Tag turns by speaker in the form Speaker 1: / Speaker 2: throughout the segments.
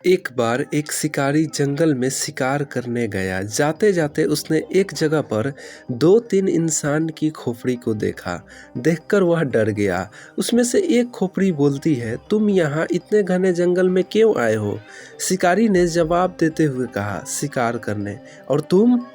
Speaker 1: एक बार एक शिकारी जंगल में शिकार करने गया। जाते जाते उसने एक जगह पर 2-3 इंसान की खोपड़ी को देखा। देखकर वह डर गया। उसमें से एक खोपड़ी बोलती है, तुम यहाँ इतने घने जंगल में क्यों आए हो? शिकारी ने जवाब देते हुए कहा, शिकार करने। और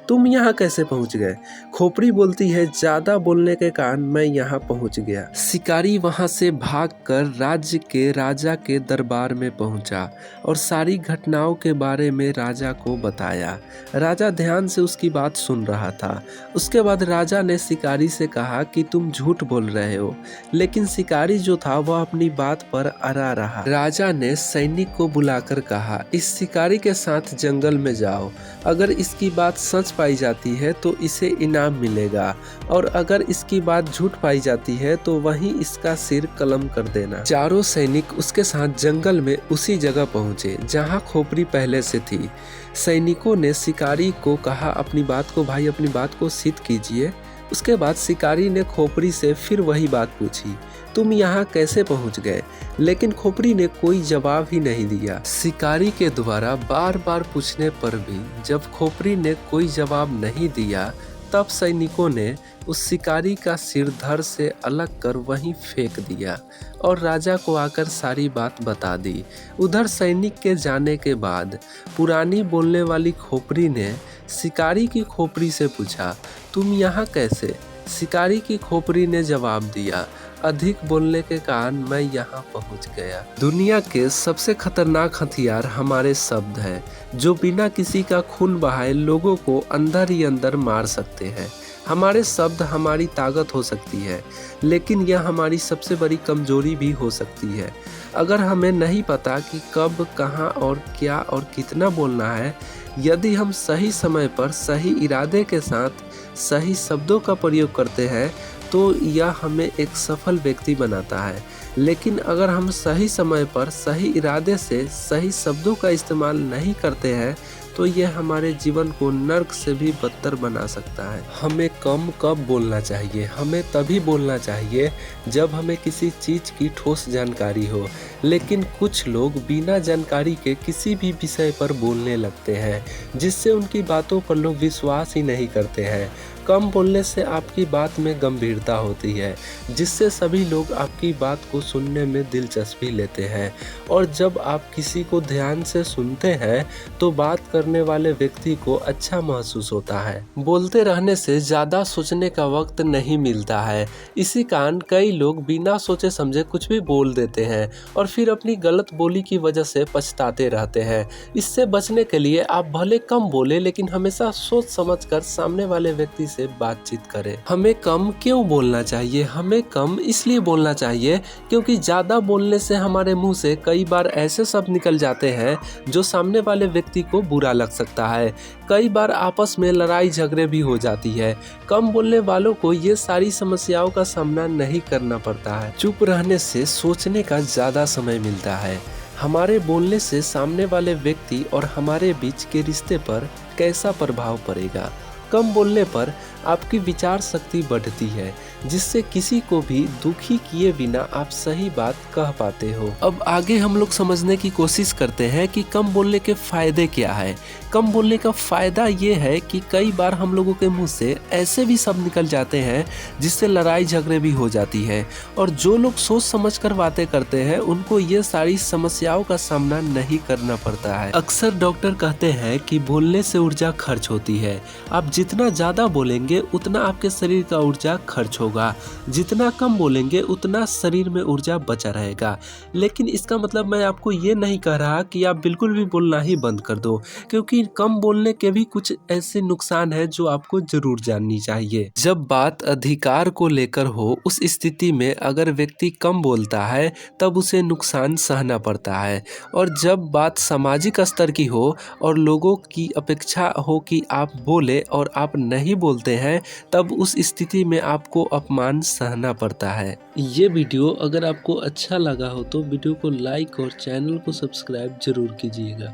Speaker 1: तुम यहाँ कैसे पहुँच गए? खोपड़ी बोलती है, ज़्यादा बोलने के कारण मैं यहाँ पहुँच गया। शिकारी वहाँ से भागकर राज्य के राजा के दरबार में पहुँचा और सारी घटनाओं के बारे में राजा को बताया। राजा ध्यान से उसकी बात सुन रहा था। उसके बाद राजा ने शिकारी से कहा कि तुम झूठ बोल रहे हो, लेकिन शिकारी जो था वह अपनी बात पर अड़ा रहा। राजा ने सैनिक को बुलाकर कहा, इस शिकारी के साथ जंगल में जाओ। अगर इसकी बात सच पाई जाती है तो इसे इनाम मिलेगा, और अगर इसकी बात झूठ पाई जाती है तो वहीं इसका सिर कलम कर देना। चारों सैनिक उसके साथ जंगल में उसी जगह पहुंचे जहां खोपड़ी पहले से थी। सैनिकों ने शिकारी को कहा, अपनी बात को सिद्ध कीजिए। उसके बाद शिकारी ने खोपड़ी से फिर वही बात पूछी, तुम यहाँ कैसे पहुँच गए? लेकिन खोपड़ी ने कोई जवाब ही नहीं दिया। शिकारी के द्वारा बार बार पूछने पर भी जब खोपड़ी ने कोई जवाब नहीं दिया, तब सैनिकों ने उस शिकारी का सिर धड़ से अलग कर वहीं फेंक दिया और राजा को आकर सारी बात बता दी। उधर सैनिक के जाने के बाद पुरानी बोलने वाली खोपड़ी ने शिकारी की खोपड़ी से पूछा, तुम यहाँ कैसे? शिकारी की खोपड़ी ने जवाब दिया, अधिक बोलने के कारण मैं यहाँ पहुँच गया। दुनिया के सबसे खतरनाक हथियार हमारे शब्द हैं, जो बिना किसी का खून बहाए लोगों को अंदर ही अंदर मार सकते हैं। हमारे शब्द हमारी ताकत हो सकती है, लेकिन यह हमारी सबसे बड़ी कमजोरी भी हो सकती है। अगर हमें नहीं पता कि कब, कहाँ और क्या और कितना बोलना है, यदि हम सही समय पर सही इरादे के साथ सही शब्दों का प्रयोग करते हैं तो यह हमें एक सफल व्यक्ति बनाता है। लेकिन अगर हम सही समय पर सही इरादे से सही शब्दों का इस्तेमाल नहीं करते हैं तो यह हमारे जीवन को नर्क से भी बदतर बना सकता है। हमें कम कब बोलना चाहिए? हमें तभी बोलना चाहिए जब हमें किसी चीज़ की ठोस जानकारी हो। लेकिन कुछ लोग बिना जानकारी के किसी भी विषय पर बोलने लगते हैं, जिससे उनकी बातों पर लोग विश्वास ही नहीं करते हैं। कम बोलने से आपकी बात में गंभीरता होती है, जिससे सभी लोग आपकी बात को सुनने में दिलचस्पी लेते हैं। और जब आप किसी को ध्यान से सुनते हैं तो बात करने वाले व्यक्ति को अच्छा महसूस होता है। बोलते रहने से ज़्यादा सोचने का वक्त नहीं मिलता है। इसी कारण कई लोग बिना सोचे समझे कुछ भी बोल देते हैं और फिर अपनी गलत बोली की वजह से पछताते रहते हैं। इससे बचने के लिए आप भले कम बोले, लेकिन हमेशा सोच समझकर सामने वाले व्यक्ति से बातचीत करें। हमें कम क्यों बोलना चाहिए? हमें कम इसलिए बोलना चाहिए क्योंकि ज़्यादा बोलने से हमारे मुंह से कई बार ऐसे शब्द निकल जाते हैं जो सामने वाले व्यक्ति को बुरा लग सकता है। कई बार आपस में लड़ाई झगड़े भी हो जाती है। कम बोलने वालों को ये सारी समस्याओं का सामना नहीं करना पड़ता है। चुप रहने से सोचने का ज़्यादा समय मिलता है। हमारे बोलने से सामने वाले व्यक्ति और हमारे बीच के रिश्ते पर कैसा प्रभाव पड़ेगा? कम बोलने पर आपकी विचार शक्ति बढ़ती है, जिससे किसी को भी दुखी किए बिना आप सही बात कह पाते हो। अब आगे हम लोग समझने की कोशिश करते हैं कि कम बोलने के फायदे क्या है। कम बोलने का फायदा ये है कि कई बार हम लोगों के मुंह से ऐसे भी शब्द निकल जाते हैं जिससे लड़ाई झगड़े भी हो जाती है, और जो लोग सोच समझ कर बातें करते हैं उनको ये सारी समस्याओं का सामना नहीं करना पड़ता है। अक्सर डॉक्टर कहते हैं कि बोलने से ऊर्जा खर्च होती है। आप जितना ज़्यादा बोलेंगे उतना आपके शरीर का ऊर्जा खर्च होगा, जितना कम बोलेंगे उतना शरीर में ऊर्जा बचा रहेगा। लेकिन इसका मतलब मैं आपको ये नहीं कह रहा कि आप बिल्कुल भी बोलना ही बंद कर दो, क्योंकि कम बोलने के भी कुछ ऐसे नुकसान हैं जो आपको जरूर जाननी चाहिए। जब बात अधिकार को लेकर हो, उस स्थिति में अगर व्यक्ति कम बोलता है तब उसे नुकसान सहना पड़ता है। और जब बात सामाजिक स्तर की हो और लोगों की अपेक्षा हो कि आप बोले और आप नहीं बोलते हैं, तब उस स्थिति में आपको अपमान सहना पड़ता है। ये वीडियो अगर आपको अच्छा लगा हो तो वीडियो को लाइक और चैनल को सब्सक्राइब जरूर कीजिएगा।